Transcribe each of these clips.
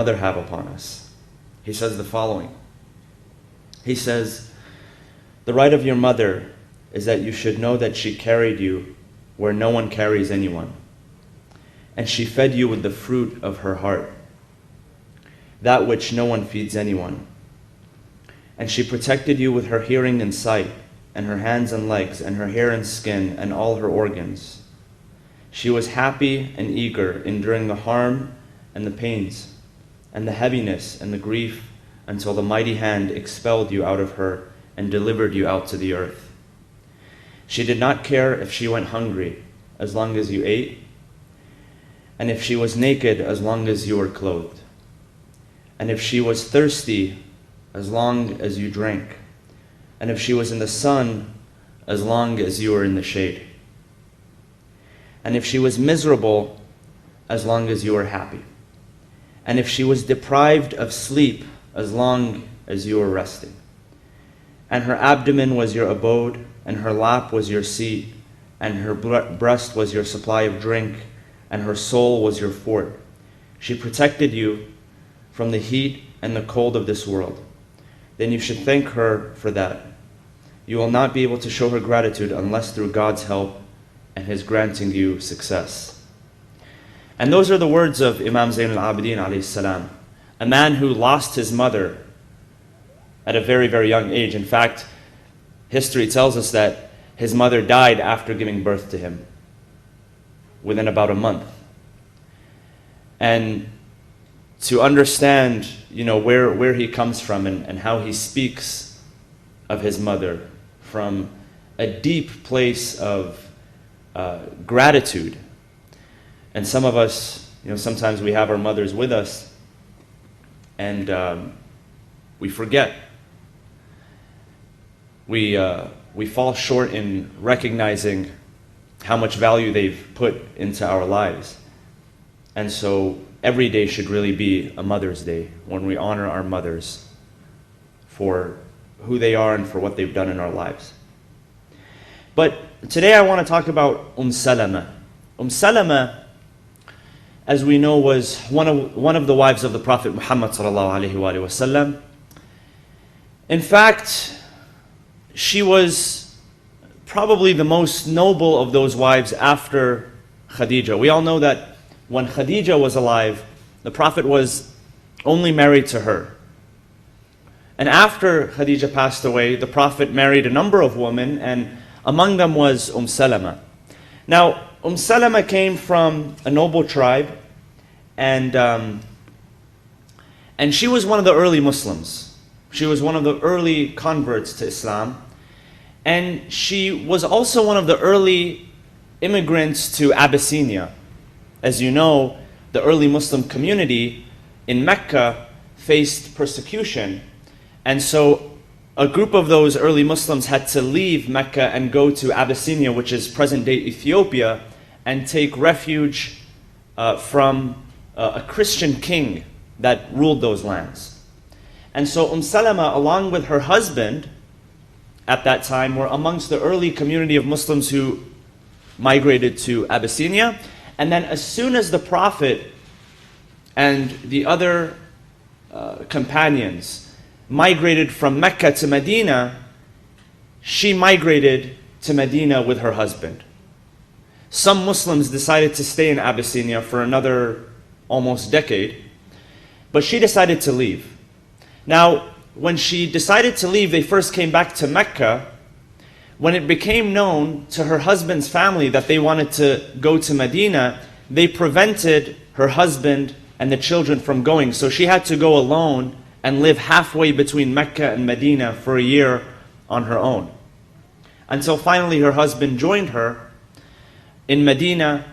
mother have upon us. He says the following. He says, "The right of your mother is that you should know that she carried you where no one carries anyone, and she fed you with the fruit of her heart, that which no one feeds anyone. And she protected you with her hearing and sight, and her hands and legs, and her hair and skin, and all her organs. She was happy and eager, enduring the harm and the pains, and the heaviness and the grief, until the mighty hand expelled you out of her and delivered you out to the earth. She did not care if she went hungry, as long as you ate, and if she was naked, as long as you were clothed, and if she was thirsty, as long as you drank, and if she was in the sun, as long as you were in the shade, and if she was miserable, as long as you were happy, and if she was deprived of sleep, as long as you were resting. And her abdomen was your abode, and her lap was your seat, and her breast was your supply of drink, and her soul was your fort. She protected you from the heat and the cold of this world. Then you should thank her for that. You will not be able to show her gratitude unless through God's help and His granting you success." And those are the words of Imam Zayn al-Abidin alayhi salam, a man who lost his mother at a very, very young age. In fact, history tells us that his mother died after giving birth to him, within about a month. And to understand, where he comes from and how he speaks of his mother from a deep place of gratitude. And some of us, sometimes we have our mothers with us, and we forget. We fall short in recognizing how much value they've put into our lives. And so every day should really be a Mother's Day, when we honor our mothers for who they are and for what they've done in our lives. But today I want to talk about Salama. Salama, as we know, was one of the wives of the Prophet Muhammad sallallahu alaihi wasallam. In fact, she was probably the most noble of those wives after Khadija. We all know that when Khadija was alive, the Prophet was only married to her. And after Khadija passed away, the Prophet married a number of women, and among them was Salama. Now, Salama came from a noble tribe, and she was one of the early Muslims. She was one of the early converts to Islam. And she was also one of the early immigrants to Abyssinia. As you know, the early Muslim community in Mecca faced persecution. And so a group of those early Muslims had to leave Mecca and go to Abyssinia, which is present-day Ethiopia, and take refuge from a Christian king that ruled those lands. And so Salama, along with her husband, at that time, were amongst the early community of Muslims who migrated to Abyssinia. And then as soon as the Prophet and the other companions migrated from Mecca to Medina, she migrated to Medina with her husband. Some Muslims decided to stay in Abyssinia for another almost decade, but she decided to leave. Now, when she decided to leave, they first came back to Mecca. When it became known to her husband's family that they wanted to go to Medina, they prevented her husband and the children from going. So she had to go alone and live halfway between Mecca and Medina for a year on her own. Until finally her husband joined her in Medina,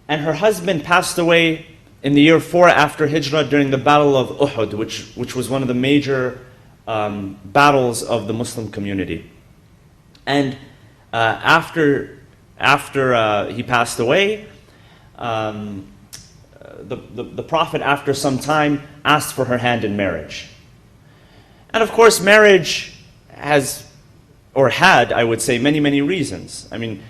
and her husband passed away in the year 4 after Hijrah during the Battle of Uhud, which was one of the major battles of the Muslim community. And after he passed away, the Prophet, after some time, asked for her hand in marriage. And of course, marriage had, I would say, many, many reasons. I mean,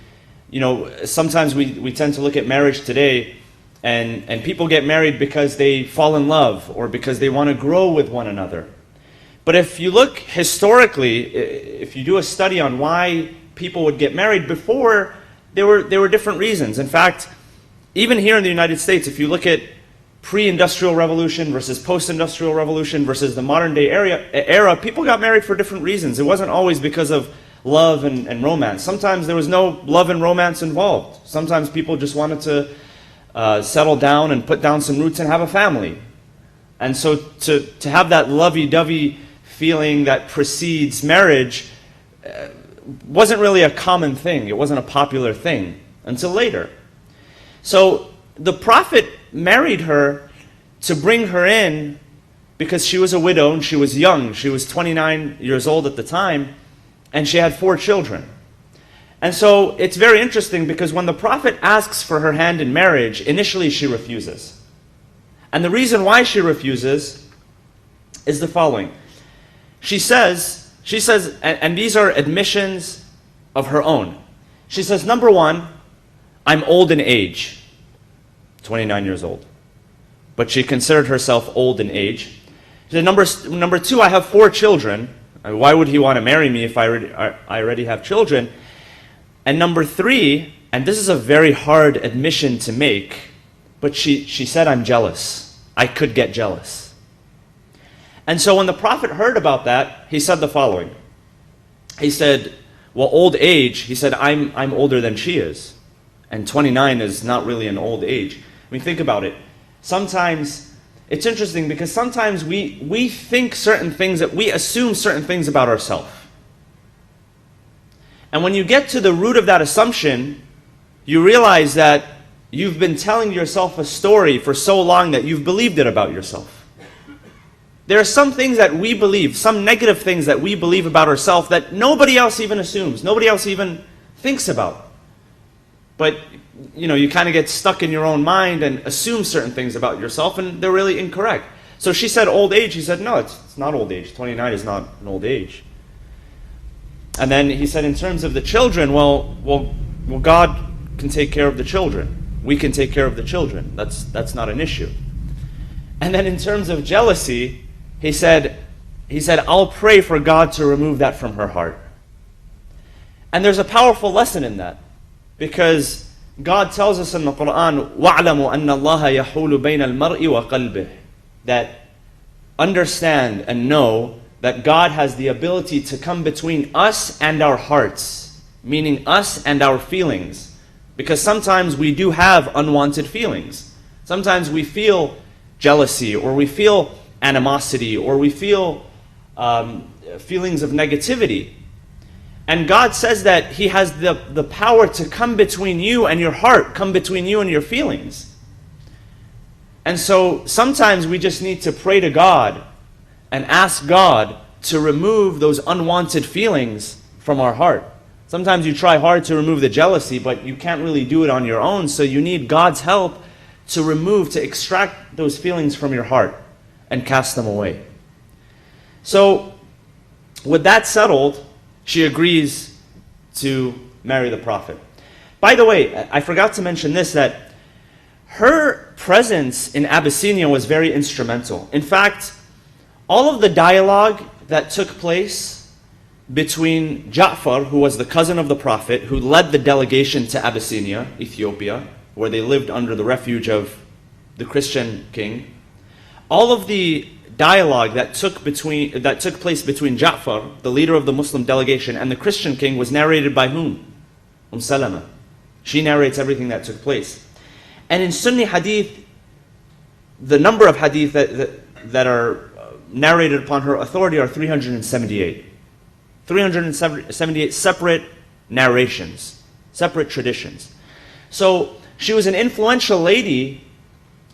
sometimes we tend to look at marriage today And people get married because they fall in love or because they want to grow with one another. But if you look historically, if you do a study on why people would get married before, there were different reasons. In fact, even here in the United States, if you look at pre-industrial revolution versus post-industrial revolution versus the modern day era, people got married for different reasons. It wasn't always because of love and romance. Sometimes there was no love and romance involved. Sometimes people just wanted to settle down and put down some roots and have a family. And so to have that lovey-dovey feeling that precedes marriage wasn't really a common thing. It wasn't a popular thing until later. So the Prophet married her to bring her in because she was a widow and she was young. She was 29 years old at the time, and she had 4 children. And so it's very interesting because when the Prophet asks for her hand in marriage, initially she refuses. And the reason why she refuses is the following. She says, and these are admissions of her own. She says, number one, I'm old in age, 29 years old. But she considered herself old in age. She said, number two, I have 4 children. Why would he want to marry me if I already have children? And number 3, and this is a very hard admission to make, but she said, I'm jealous. I could get jealous. And so when the Prophet heard about that, he said the following. He said, well, old age, he said, I'm older than she is. And 29 is not really an old age. I mean, think about it. Sometimes, it's interesting because sometimes we think certain things, that we assume certain things about ourselves. And when you get to the root of that assumption, you realize that you've been telling yourself a story for so long that you've believed it about yourself. There are some things that we believe, some negative things that we believe about ourselves that nobody else even assumes, nobody else even thinks about. But, you kind of get stuck in your own mind and assume certain things about yourself, and they're really incorrect. So she said old age. He said, no, it's not old age. 29 is not an old age. And then he said, in terms of the children, well, God can take care of the children. We can take care of the children. That's not an issue. And then in terms of jealousy, he said, I'll pray for God to remove that from her heart. And there's a powerful lesson in that. Because God tells us in the Quran, وَاعْلَمُوا أَنَّ اللَّهَ يَحُولُ بَيْنَ الْمَرْءِ وَقَلْبِهِ, that understand and know that God has the ability to come between us and our hearts, meaning us and our feelings. Because sometimes we do have unwanted feelings. Sometimes we feel jealousy, or we feel animosity, or we feel feelings of negativity. And God says that He has the power to come between you and your heart, come between you and your feelings. And so sometimes we just need to pray to God and ask God to remove those unwanted feelings from our heart. Sometimes you try hard to remove the jealousy, but you can't really do it on your own, so you need God's help to extract those feelings from your heart and cast them away. So, with that settled, she agrees to marry the Prophet. By the way, I forgot to mention this, that her presence in Abyssinia was very instrumental. In fact, all of the dialogue that took place between Ja'far, who was the cousin of the Prophet, who led the delegation to Abyssinia, Ethiopia, where they lived under the refuge of the Christian king, all of the dialogue that took place between Ja'far, the leader of the Muslim delegation, and the Christian king was narrated by whom? Salama. She narrates everything that took place. And in Sunni hadith, the number of hadith that are narrated upon her authority are 378. 378 separate narrations, separate traditions. So she was an influential lady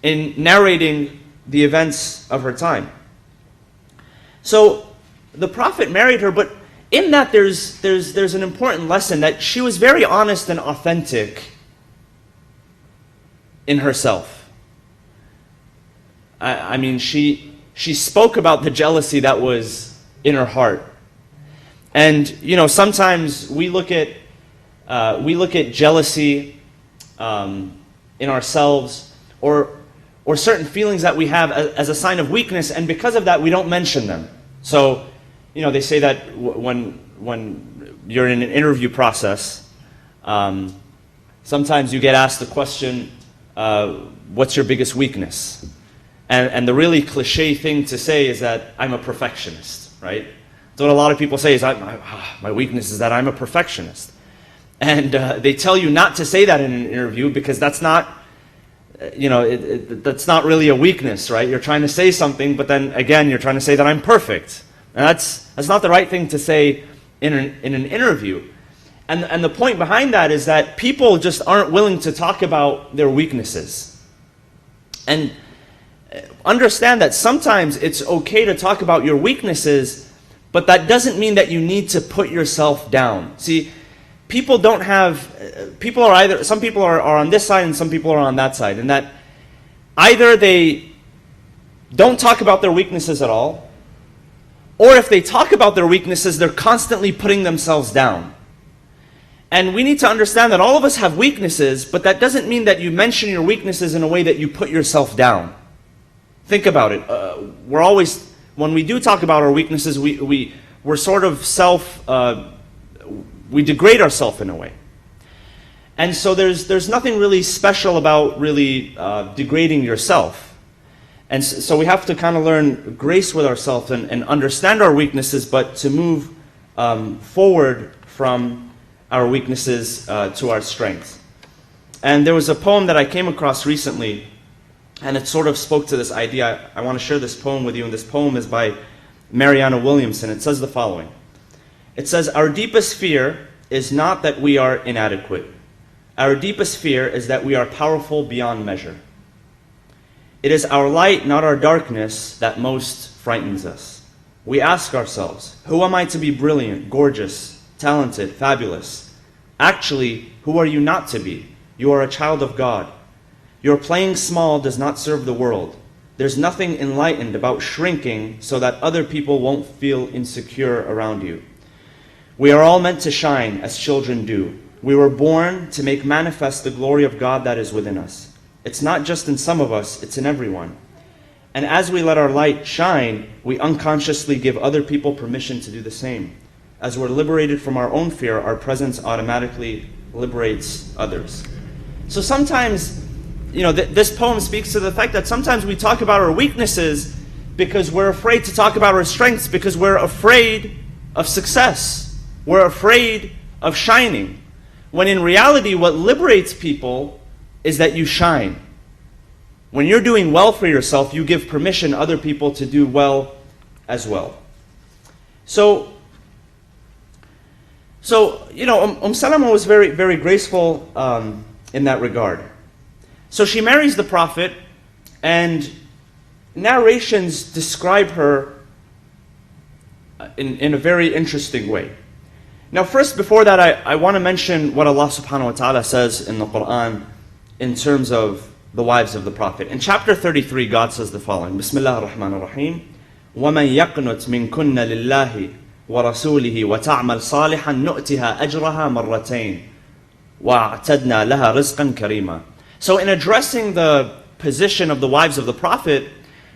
in narrating the events of her time. So the Prophet married her, but in that there's an important lesson, that she was very honest and authentic in herself. I mean, she spoke about the jealousy that was in her heart. And sometimes we look at jealousy in ourselves. or certain feelings that we have as a sign of weakness, and because of that we don't mention them. So, they say that when you're in an interview process, sometimes you get asked the question, what's your biggest weakness? And the really cliche thing to say is that I'm a perfectionist, right? So what a lot of people say is, my weakness is that I'm a perfectionist. And they tell you not to say that in an interview because that's not, that's not really a weakness, right? You're trying to say something, but then again, you're trying to say that I'm perfect. And that's not the right thing to say in an interview. And the point behind that is that people just aren't willing to talk about their weaknesses. And understand that sometimes it's okay to talk about your weaknesses, but that doesn't mean that you need to put yourself down. See, some people are on this side and some people are on that side. And that either they don't talk about their weaknesses at all, or if they talk about their weaknesses, they're constantly putting themselves down. And we need to understand that all of us have weaknesses, but that doesn't mean that you mention your weaknesses in a way that you put yourself down. Think about it. When we do talk about our weaknesses, we're sort of we degrade ourselves in a way. And so there's nothing really special about really degrading yourself. And so we have to kind of learn grace with ourselves and understand our weaknesses, but to move forward from our weaknesses to our strengths. And there was a poem that I came across recently, and it sort of spoke to this idea. I want to share this poem with you, and this poem is by Mariana Williamson. It says the following. It says, "Our deepest fear is not that we are inadequate. Our deepest fear is that we are powerful beyond measure. It is our light, not our darkness, that most frightens us. We ask ourselves, who am I to be brilliant, gorgeous, talented, fabulous? Actually, who are you not to be? You are a child of God. Your playing small does not serve the world. There's nothing enlightened about shrinking so that other people won't feel insecure around you. We are all meant to shine as children do. We were born to make manifest the glory of God that is within us. It's not just in some of us, it's in everyone. And as we let our light shine, we unconsciously give other people permission to do the same. As we're liberated from our own fear, our presence automatically liberates others." So sometimes, this poem speaks to the fact that sometimes we talk about our weaknesses because we're afraid to talk about our strengths, because we're afraid of success. We're afraid of shining. When in reality, what liberates people is that you shine. When you're doing well for yourself, you give permission other people to do well as well. So Salama was very, very graceful in that regard. So she marries the Prophet, and narrations describe her in a very interesting way. Now first, before that, I want to mention what Allah subhanahu wa ta'ala says in the Quran in terms of the wives of the Prophet. In chapter 33, God says the following, Bismillah ar-Rahman ar-Rahim, وَمَنْ يَقْنُتْ مِنْكُنَّ لِلَّهِ وَرَسُولِهِ وَتَعْمَلْ صَالِحًا نُؤْتِهَا أَجْرَهَا مَرَّتَيْنِ وَأَعْتَدْنَا لَهَا رِزْقًا كَرِيمًا. So in addressing the position of the wives of the Prophet,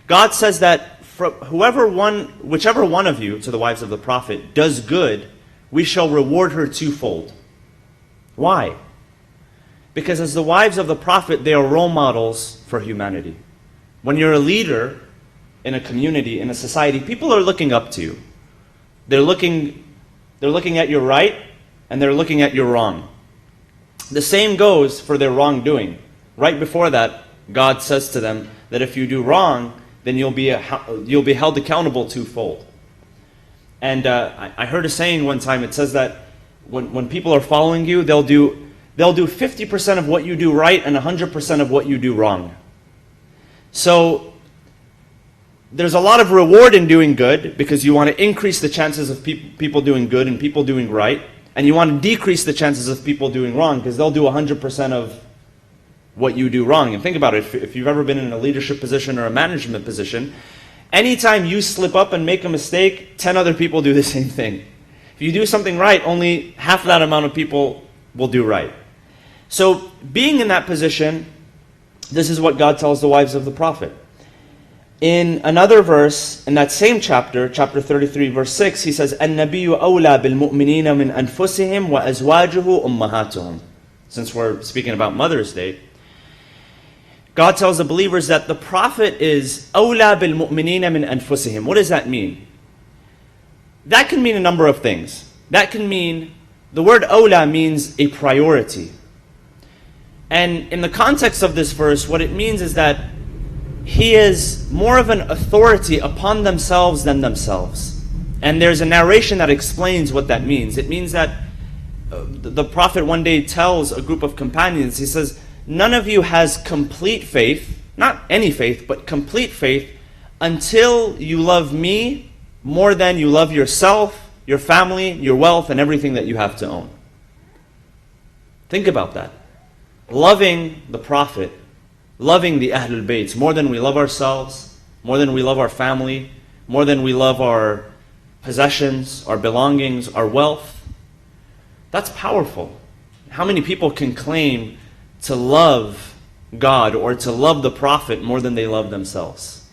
God says that whichever one of you, to the wives of the Prophet, does good, we shall reward her twofold. Why? Because as the wives of the Prophet, they are role models for humanity. When you're a leader in a community, in a society, people are looking up to you. They're looking at your right, and they're looking at your wrong. The same goes for their wrongdoing. Right before that, God says to them that if you do wrong, then you'll be held accountable twofold. And I heard a saying one time. It says that when people are following you, they'll do 50% of what you do right and 100% of what you do wrong. So there's a lot of reward in doing good, because you want to increase the chances of people doing good and people doing right, and you want to decrease the chances of people doing wrong, because they'll do 100% of what you do wrong. And think about it, if you've ever been in a leadership position or a management position, anytime you slip up and make a mistake, 10 other people do the same thing. If you do something right, only half that amount of people will do right. So being in that position, This is what God tells the wives of the Prophet. In another verse, in that same chapter, chapter 33, verse 6, he says, النَّبِيُّ أَوْلَى بِالْمُؤْمِنِينَ مِنْ أَنفُسِهِمْ وَأَزْوَاجُهُ أُمَّهَاتُهُم. Since we're speaking about Mother's Day, God tells the believers that the Prophet is أَوْلَى بِالْمُؤْمِنِينَ مِنْ أَنفُسِهِم. What does that mean? That can mean a number of things. That can mean, the word أَوْلَى means a priority. And in the context of this verse, what it means is that he is more of an authority upon themselves than themselves. And there's a narration that explains what that means. It means that the Prophet one day tells a group of companions, he says, none of you has complete faith, not any faith, but complete faith, until you love me more than you love yourself, your family, your wealth, and everything that you have to own. Think about that. Loving the Prophet, loving the Ahlul Bayt more than we love ourselves, more than we love our family, more than we love our possessions, our belongings, our wealth. That's powerful. How many people can claim to love God or to love the Prophet more than they love themselves,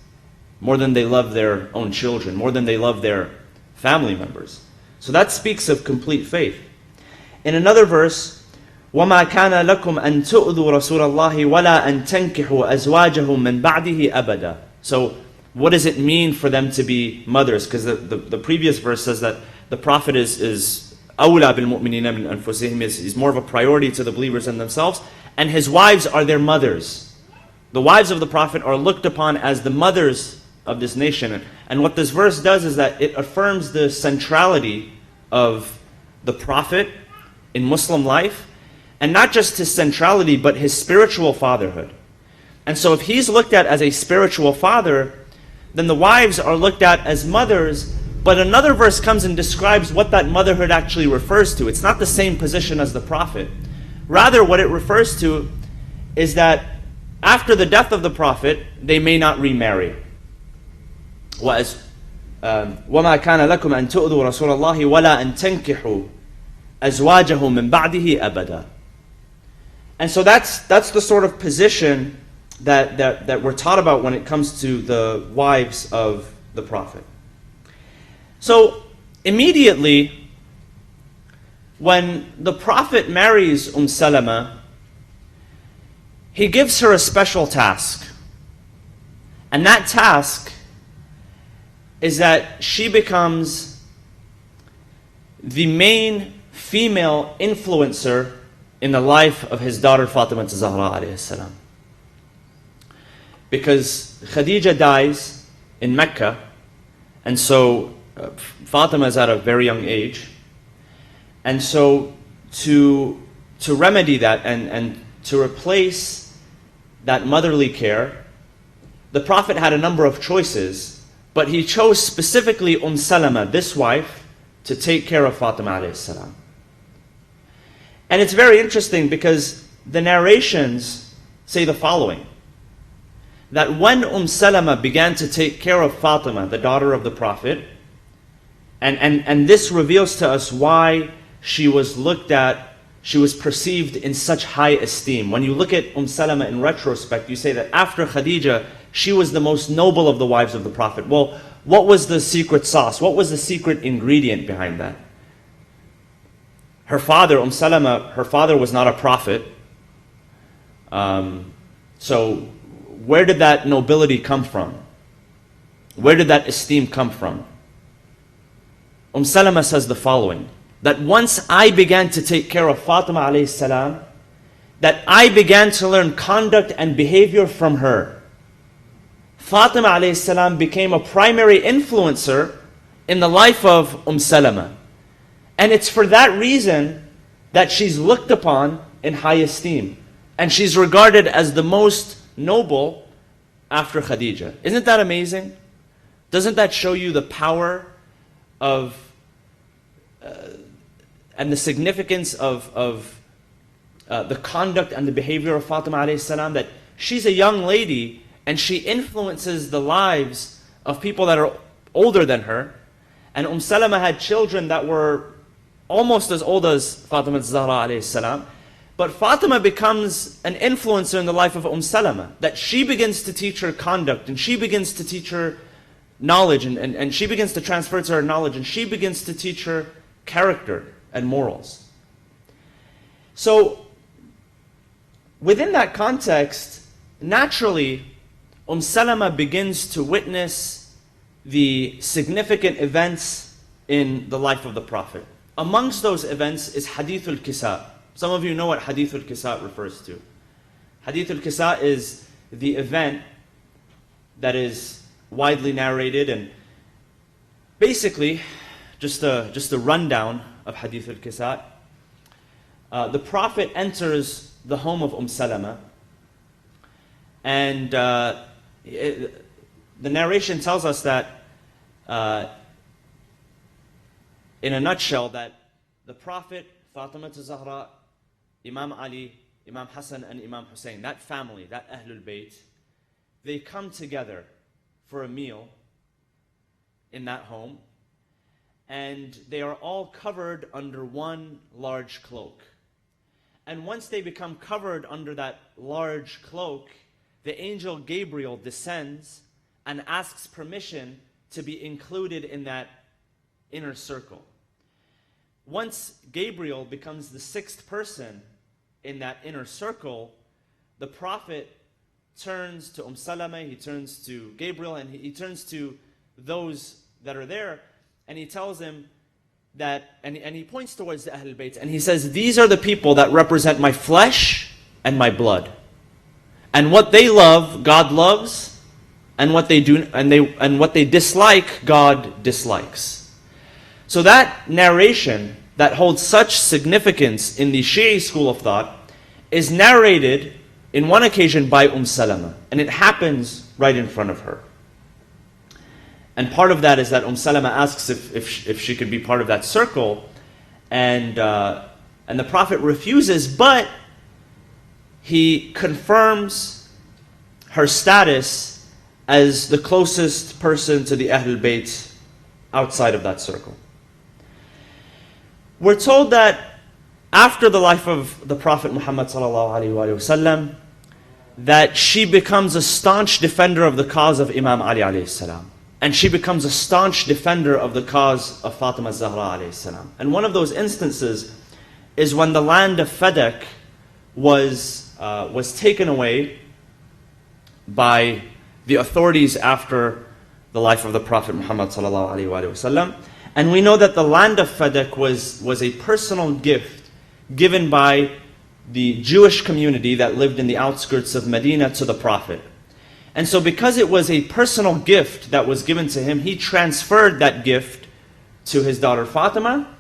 more than they love their own children, more than they love their family members? So that speaks of complete faith. In another verse, وَمَا كَانَ لَكُمْ أَن تُؤْذُوا رَسُولَ اللَّهِ وَلَا أَن تَنْكِحُوا أَزْوَاجَهُ مِنْ بَعْدِهِ أَبَدًا. So what does it mean for them to be mothers? Because the previous verse says that the Prophet is أَوْلَى بِالْمُؤْمِنِينَ مِنْ أَنفُسِهِمْ, is more of a priority to the believers than themselves, and his wives are their mothers. The wives of the Prophet are looked upon as the mothers of this nation. And what this verse does is that it affirms the centrality of the Prophet in Muslim life, and not just his centrality, but his spiritual fatherhood. And so if he's looked at as a spiritual father, then the wives are looked at as mothers, but another verse comes and describes what that motherhood actually refers to. It's not the same position as the Prophet. Rather, what it refers to is that after the death of the Prophet, they may not remarry. وَمَا كَانَ لَكُمْ أَن تُؤْذُوا رَسُولَ اللَّهِ وَلَا أَن تَنْكِحُوا أَزْوَاجَهُ مِنْ بَعْدِهِ أَبَدًا. And so that's the sort of position that we're taught about when it comes to the wives of the Prophet. So immediately, when the Prophet marries Salama, he gives her a special task. And that task is that she becomes the main female influencer in the life of his daughter Fatima Zahra alayhi salam. Because Khadija dies in Mecca, and so Fatima is at a very young age. And so to remedy that and to replace that motherly care, the Prophet had a number of choices, but he chose specifically Salama, this wife, to take care of Fatima alayhi salam. And it's very interesting because the narrations say the following: that when Salama began to take care of Fatima, the daughter of the Prophet, and this reveals to us why she was looked at, she was perceived in such high esteem. When you look at Salama in retrospect, you say that after Khadija, she was the most noble of the wives of the Prophet. Well, what was the secret sauce? What was the secret ingredient behind that? Her father, Salama, her father was not a prophet. So where did that nobility come from? Where did that esteem come from? Salama says the following: that once I began to take care of Fatima alayhi salam, that I began to learn conduct and behavior from her. Fatima alayhi salam became a primary influencer in the life of Salama. And it's for that reason that she's looked upon in high esteem. And she's regarded as the most noble after Khadija. Isn't that amazing? Doesn't that show you the power of and the significance of the conduct and the behavior of Fatima alayhi salam, that she's a young lady and she influences the lives of people that are older than her. And Salama had children that were almost as old as Fatima Zahra alayhi salam. But Fatima becomes an influencer in the life of Salama, that she begins to teach her conduct, and she begins to teach her knowledge, and she begins to transfer to her knowledge, and she begins to teach her character and morals. So, within that context, naturally, Salama begins to witness the significant events in the life of the Prophet. Amongst those events is Hadithul Kisa. Some of you know what Hadithul Kisa refers to. Hadithul Kisa is the event that is widely narrated, and basically, just a rundown of Hadithul Kisa. The Prophet enters the home of Salama, and the narration tells us that, in a nutshell, that the Prophet, Fatima Zahra, Imam Ali, Imam Hassan, and Imam Hussein, that family, that Ahlul Bayt, they come together for a meal in that home, and they are all covered under one large cloak. And once they become covered under that large cloak, the angel Gabriel descends and asks permission to be included in that inner circle. Once Gabriel becomes the sixth person in that inner circle, the Prophet turns to Salama, he turns to Gabriel, and he turns to those that are there, and he tells them that, and he points towards the Ahlul Bayt, and he says, these are the people that represent my flesh and my blood. And what they love, God loves, and what they do, and what they dislike, God dislikes. So that narration that holds such significance in the Shi'i school of thought is narrated in one occasion by Salama, and it happens right in front of her. And part of that is that Salama asks if she could be part of that circle, and the Prophet refuses, but he confirms her status as the closest person to the Ahlul Bayt outside of that circle. We're told that after the life of the Prophet Muhammad ﷺ, that she becomes a staunch defender of the cause of Imam Ali alayhi salam. And she becomes a staunch defender of the cause of Fatima Zahra alayhi salam. And one of those instances is when the land of Fadak was taken away by the authorities after the life of the Prophet Muhammad ﷺ. And we know that the land of Fadak was a personal gift given by the Jewish community that lived in the outskirts of Medina to the Prophet. And so because it was a personal gift that was given to him, he transferred that gift to his daughter Fatima.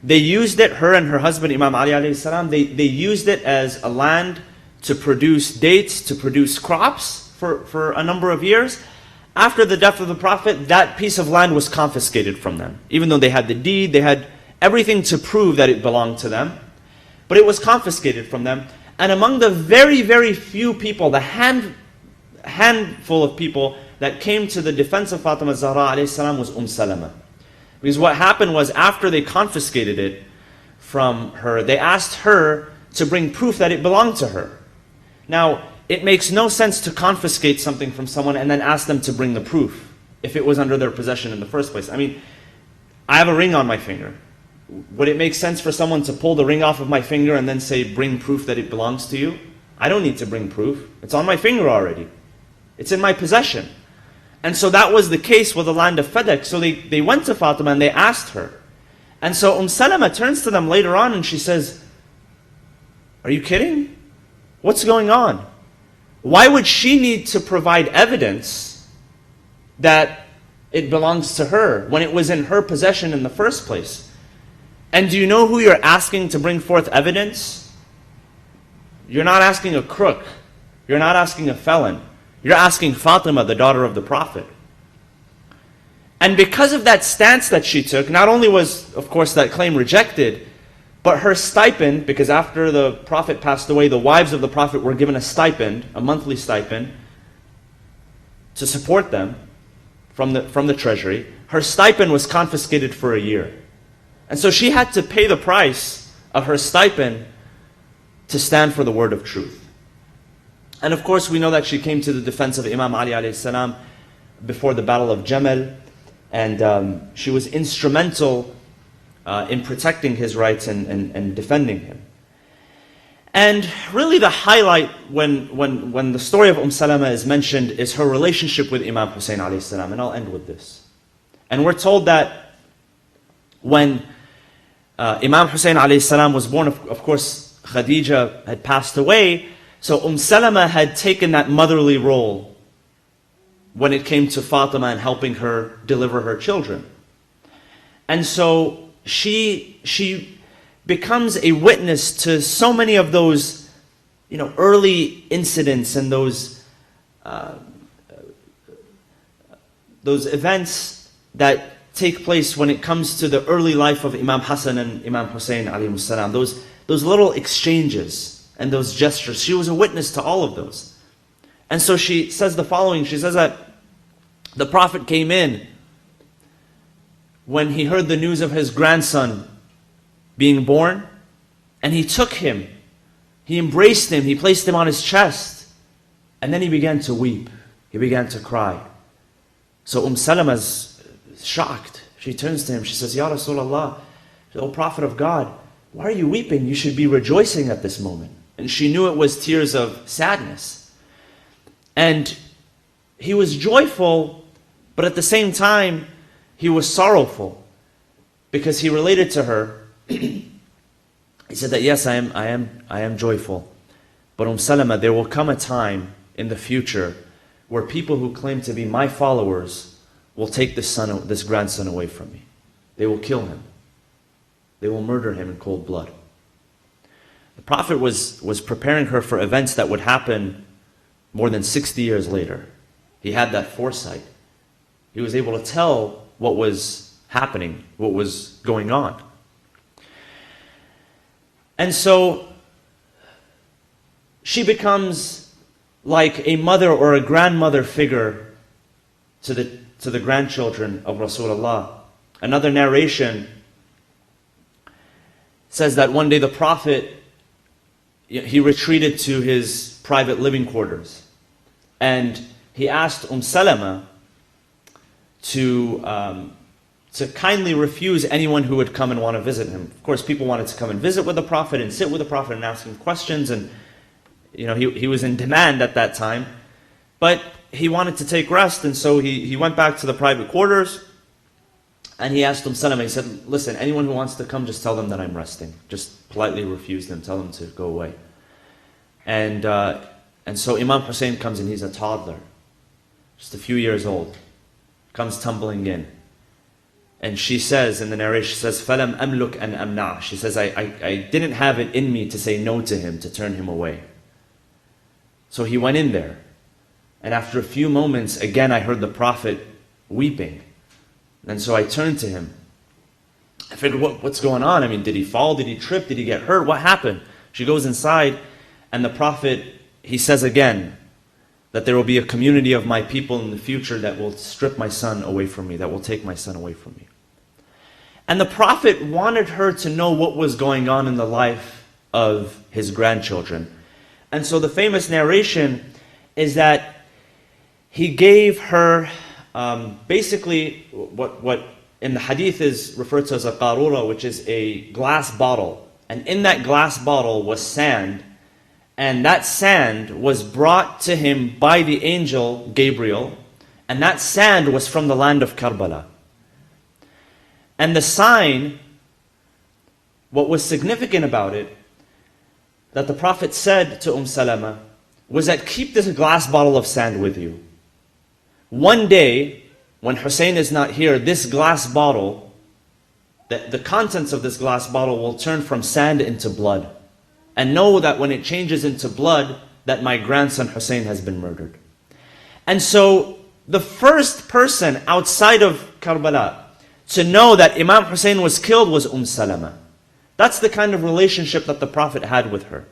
They used it, her and her husband Imam Ali alayhi salam, they used it as a land to produce dates, to produce crops for a number of years. After the death of the Prophet, that piece of land was confiscated from them. Even though they had the deed, they had everything to prove that it belonged to them. But it was confiscated from them. And among the very, very few people, the handful of people that came to the defense of Fatima Zahra alayhi salam was Salama. Because what happened was, after they confiscated it from her, they asked her to bring proof that it belonged to her. Now, it makes no sense to confiscate something from someone and then ask them to bring the proof if it was under their possession in the first place. I mean, I have a ring on my finger. Would it make sense for someone to pull the ring off of my finger and then say, bring proof that it belongs to you? I don't need to bring proof. It's on my finger already. It's in my possession. And so that was the case with the land of Fadak. So they went to Fatima and they asked her. And so Salama turns to them later on and she says, are you kidding? What's going on? Why would she need to provide evidence that it belongs to her when it was in her possession in the first place? And do you know who you're asking to bring forth evidence? You're not asking a crook. You're not asking a felon. You're asking Fatima, the daughter of the Prophet. And because of that stance that she took, not only was, of course, that claim rejected, but her stipend, because after the Prophet passed away, the wives of the Prophet were given a stipend, a monthly stipend, to support them from the treasury. Her stipend was confiscated for a year. And so she had to pay the price of her stipend to stand for the word of truth. And of course, we know that she came to the defense of Imam Ali alayhi salam before the Battle of Jamal, and she was instrumental in protecting his rights and defending him. And really the highlight when the story of Salama is mentioned is her relationship with Imam Hussein alayhi salam, and I'll end with this. And we're told that when Imam Hussein alayhi salam was born, of course Khadija had passed away, so Salama had taken that motherly role when it came to Fatima and helping her deliver her children. And so she becomes a witness to so many of those, early incidents and those events that take place when it comes to the early life of Imam Hassan and Imam Hussein alayhi salam. Those little exchanges and those gestures. She was a witness to all of those. And so she says the following. She says that the Prophet came in when he heard the news of his grandson being born, and he took him, he embraced him, he placed him on his chest, and then he began to weep, he began to cry. So Salama's shocked. She turns to him, she says, Ya Rasulullah, O Prophet of God, why are you weeping? You should be rejoicing at this moment. And she knew it was tears of sadness. And he was joyful, but at the same time, he was sorrowful, because he related to her. He said that, yes, I am joyful, but Salama, there will come a time in the future where people who claim to be my followers will take this grandson away from me. They will kill him. They will murder him in cold blood. The Prophet was preparing her for events that would happen more than 60 years later. He had that foresight. He was able to tell what was happening, what was going on. And so she becomes like a mother or a grandmother figure to the grandchildren of Rasulullah. Another narration says that one day the Prophet, he retreated to his private living quarters, and he asked Salama to kindly refuse anyone who would come and want to visit him. Of course, people wanted to come and visit with the Prophet and sit with the Prophet and ask him questions, and he was in demand at that time, but he wanted to take rest, and so he went back to the private quarters, and he asked Salama, he said, listen, anyone who wants to come, just tell them that I'm resting. Just politely refuse them, tell them to go away. And so Imam Hussein comes in, he's a toddler, just a few years old, comes tumbling in. And she says, in the narration, she says, فَلَمْ أَمْلُكْ أَنْ أَمْنَعْ. She says, I didn't have it in me to say no to him, to turn him away. So he went in there. And after a few moments, again I heard the Prophet weeping. And so I turned to him. I figured, what's going on? I mean, did he fall? Did he trip? Did he get hurt? What happened? She goes inside, and the Prophet, he says again, that there will be a community of my people in the future that will strip my son away from me, that will take my son away from me. And the Prophet wanted her to know what was going on in the life of his grandchildren. And so the famous narration is that he gave her basically what in the hadith is referred to as a qarura, which is a glass bottle. And in that glass bottle was sand. And that sand was brought to him by the angel Gabriel. And that sand was from the land of Karbala. And the sign, what was significant about it, that the Prophet said to Salama, was that keep this glass bottle of sand with you. One day, when Hussein is not here, this glass bottle, the contents of this glass bottle will turn from sand into blood. And know that when it changes into blood, that my grandson Hussein has been murdered. And so, the first person outside of Karbala to know that Imam Hussein was killed was Salama. That's the kind of relationship that the Prophet had with her.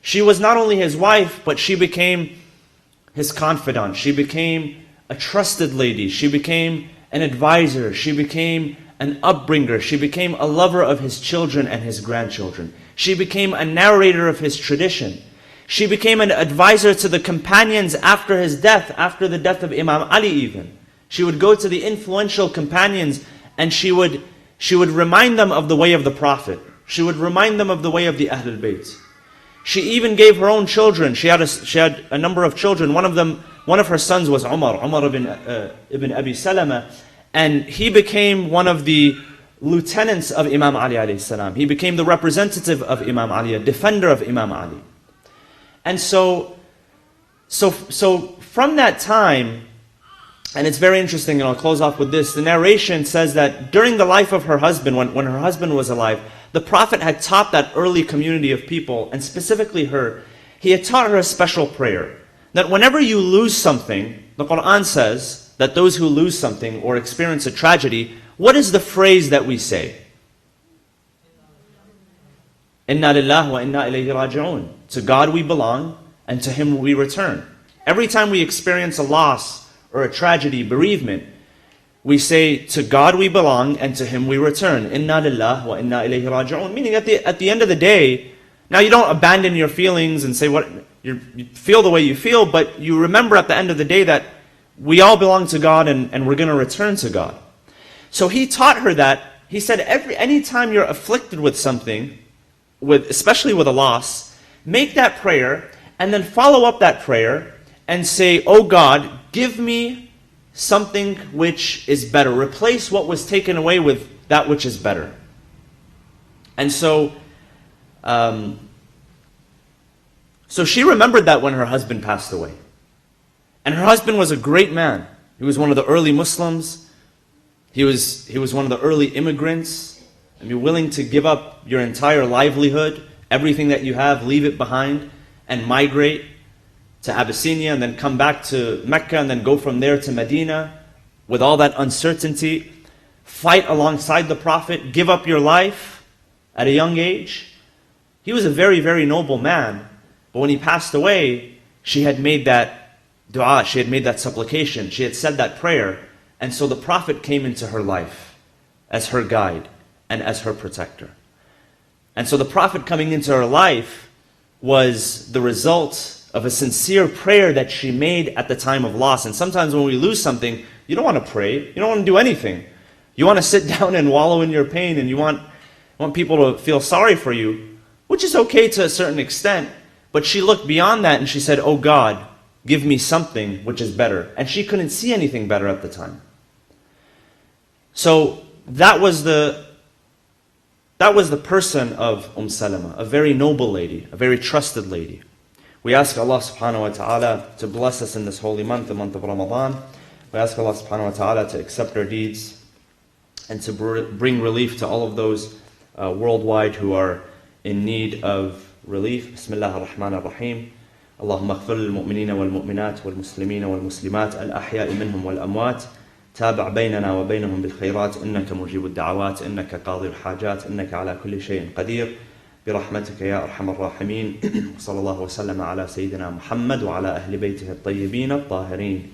She was not only his wife, but she became his confidant. She became a trusted lady. She became an advisor. She became an upbringer. She became a lover of his children and his grandchildren. She became a narrator of his tradition. She became an advisor to the companions after his death, after the death of Imam Ali even. She would go to the influential companions and she would remind them of the way of the Prophet. She would remind them of the way of the Ahlul Bayt. She even gave her own children. She had a number of children. One of her sons was Umar ibn Abi Salama, and he became one of the lieutenants of Imam Ali alayhi salam. He became the representative of Imam Ali, a defender of Imam Ali. And so from that time, and it's very interesting, and I'll close off with this, the narration says that during the life of her husband, when her husband was alive, the Prophet had taught that early community of people, and specifically her, he had taught her a special prayer. That whenever you lose something, the Quran says that those who lose something or experience a tragedy, what is the phrase that we say? Inna lillahi wa inna ilayhi raji'un. To God we belong, and to Him we return. Every time we experience a loss or a tragedy, bereavement, we say, to God we belong, and to Him we return. Inna lillahi wa inna ilayhi raji'un. Meaning at the end of the day, now you don't abandon your feelings and say what you feel the way you feel, but you remember at the end of the day that we all belong to God and we're going to return to God. So he taught her that. He said, any time you're afflicted with something, especially with a loss, make that prayer and then follow up that prayer and say, oh God, give me something which is better. Replace what was taken away with that which is better. And so she remembered that when her husband passed away. And her husband was a great man. He was one of the early Muslims. He was one of the early immigrants. And you're willing to give up your entire livelihood, everything that you have, leave it behind, and migrate to Abyssinia, and then come back to Mecca, and then go from there to Medina with all that uncertainty, fight alongside the Prophet, give up your life at a young age. He was a very, very noble man. But when he passed away, she had made that dua, she had made that supplication, she had said that prayer, and so the Prophet came into her life as her guide and as her protector. And so the Prophet coming into her life was the result of a sincere prayer that she made at the time of loss. And sometimes when we lose something, you don't want to pray, you don't want to do anything. You want to sit down and wallow in your pain, and you want people to feel sorry for you, which is okay to a certain extent. But she looked beyond that and she said, oh God, give me something which is better. And she couldn't see anything better at the time. So that was the person of Salama, a very noble lady, a very trusted lady. We ask Allah subhanahu wa ta'ala to bless us in this holy month, the month of Ramadan. We ask Allah subhanahu wa ta'ala to accept our deeds and to bring relief to all of those worldwide who are in need of relief. Bismillah ar-Rahman ar-Rahim. اللهم اغفر للمؤمنين والمؤمنات والمسلمين والمسلمات الأحياء منهم والأموات تابع بيننا وبينهم بالخيرات إنك مجيب الدعوات إنك قاضي الحاجات إنك على كل شيء قدير برحمتك يا أرحم الراحمين. صلى الله وسلم على سيدنا محمد وعلى أهل بيته الطيبين الطاهرين.